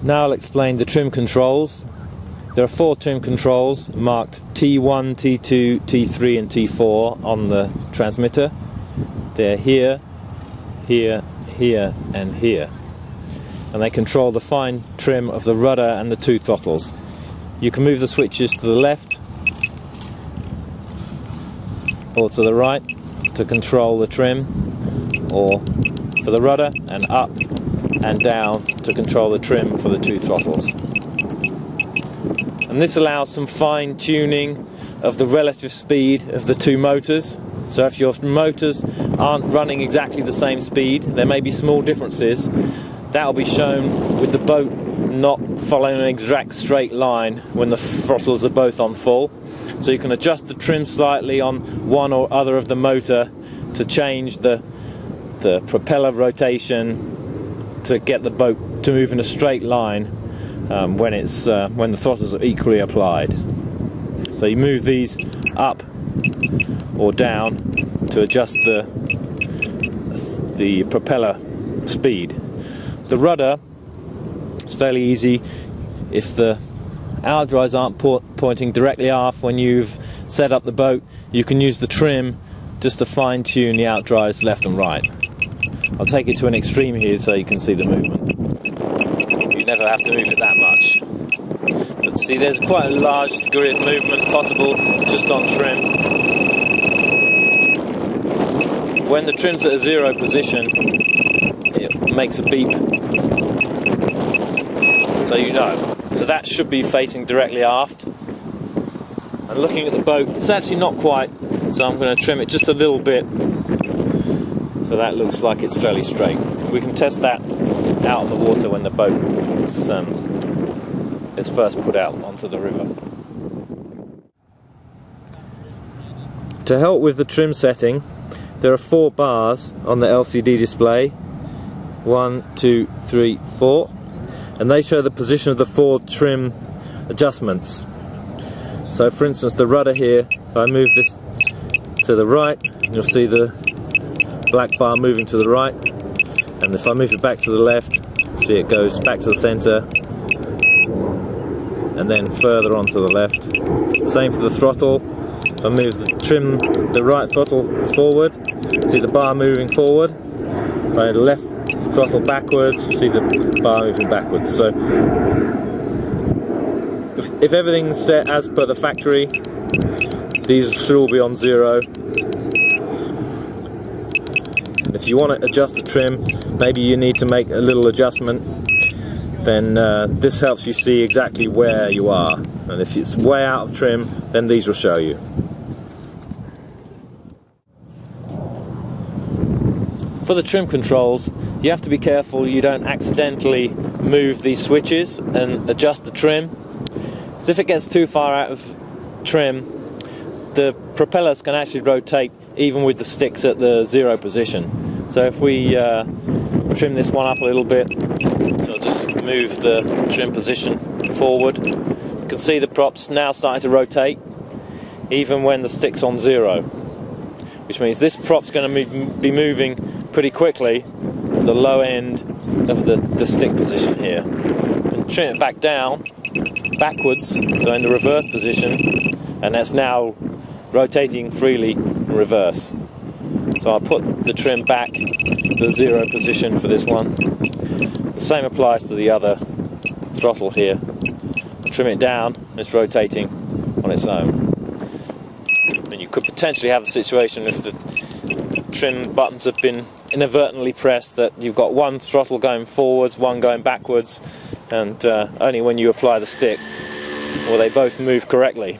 Now I'll explain the trim controls. There are 4 trim controls marked T1, T2, T3 and T4 on the transmitter. They're here, here, here and here. And they control the fine trim of the rudder and the 2 throttles. You can move the switches to the left or to the right to control the trim, or for the rudder, and up and down to control the trim for the 2 throttles. And this allows some fine tuning of the relative speed of the 2 motors. So if your motors aren't running exactly the same speed, there may be small differences. That will be shown with the boat not following an exact straight line when the throttles are both on full. So you can adjust the trim slightly on one or other of the motor to change the propeller rotation to get the boat to move in a straight line when the throttles are equally applied. So you move these up or down to adjust the propeller speed. The rudder is fairly easy. If the outdrives aren't pointing directly aft when you've set up the boat, you can use the trim just to fine tune the outdrives left and right. I'll take it to an extreme here so you can see the movement. You never have to move it that much. But see, there's quite a large degree of movement possible just on trim. When the trim's at a 0 position, it makes a beep, so you know. So that should be facing directly aft. And looking at the boat, it's actually not quite, so I'm going to trim it just a little bit so that looks like it's fairly straight. We can test that out on the water when the boat is first put out onto the river. To help with the trim setting, there are 4 bars on the LCD display. 1, 2, 3, 4, and they show the position of the 4 trim adjustments. So for instance, the rudder here, if I move this to the right, you'll see the black bar moving to the right, and if I move it back to the left, see it goes back to the center and then further on to the left. Same for the throttle. If I move the right throttle forward, see the bar moving forward. If I left throttle backwards, you see the bar moving backwards. So if everything's set as per the factory, these should all be on 0. And if you want to adjust the trim, maybe you need to make a little adjustment, then this helps you see exactly where you are. And if it's way out of trim, then these will show you. For the trim controls, you have to be careful you don't accidentally move these switches and adjust the trim. Because if it gets too far out of trim, the propellers can actually rotate even with the sticks at the 0 position. So if we trim this one up a little bit, so I'll just move the trim position forward, you can see the props now starting to rotate even when the stick's on 0, which means this prop's going to be moving pretty quickly at the low end of the stick position here. And trim it back down, backwards, so in the reverse position, and that's now rotating freely in reverse. So I'll put the trim back to the 0 position for this one. The same applies to the other throttle here. Trim it down, it's rotating on its own. And you could potentially have a situation if the trim buttons have been inadvertently pressed that you've got one throttle going forwards, one going backwards, and only when you apply the stick will they both move correctly.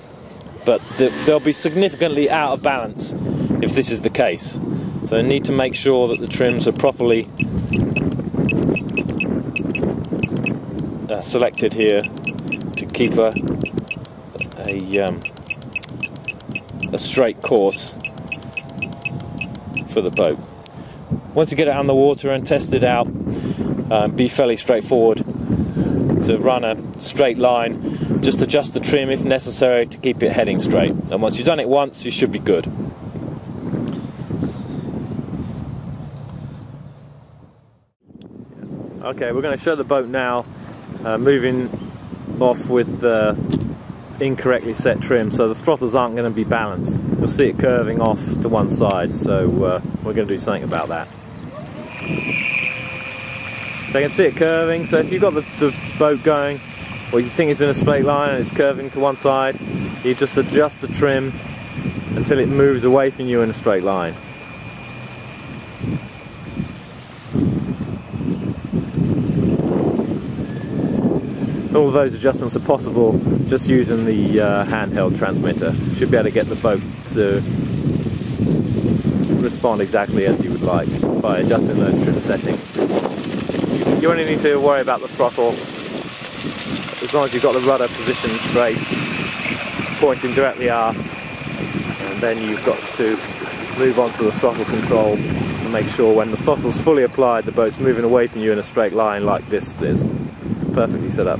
But they'll be significantly out of balance if this is the case. So you need to make sure that the trims are properly selected here to keep a straight course for the boat. Once you get it out on the water and test it out, be fairly straightforward to run a straight line. Just adjust the trim if necessary to keep it heading straight. And once you've done it once, you should be good. Okay, we're going to show the boat now moving off with the incorrectly set trim, so the throttles aren't going to be balanced. You'll see it curving off to one side, so we're going to do something about that. So you can see it curving, so if you've got the boat going, or you think it's in a straight line and it's curving to one side, you just adjust the trim until it moves away from you in a straight line. All of those adjustments are possible just using the handheld transmitter. You should be able to get the boat to respond exactly as you would like by adjusting those trim settings. You only need to worry about the throttle as long as you've got the rudder positioned straight, pointing directly aft, and then you've got to move on to the throttle control and make sure when the throttle's fully applied the boat's moving away from you in a straight line like this is. Perfectly set up.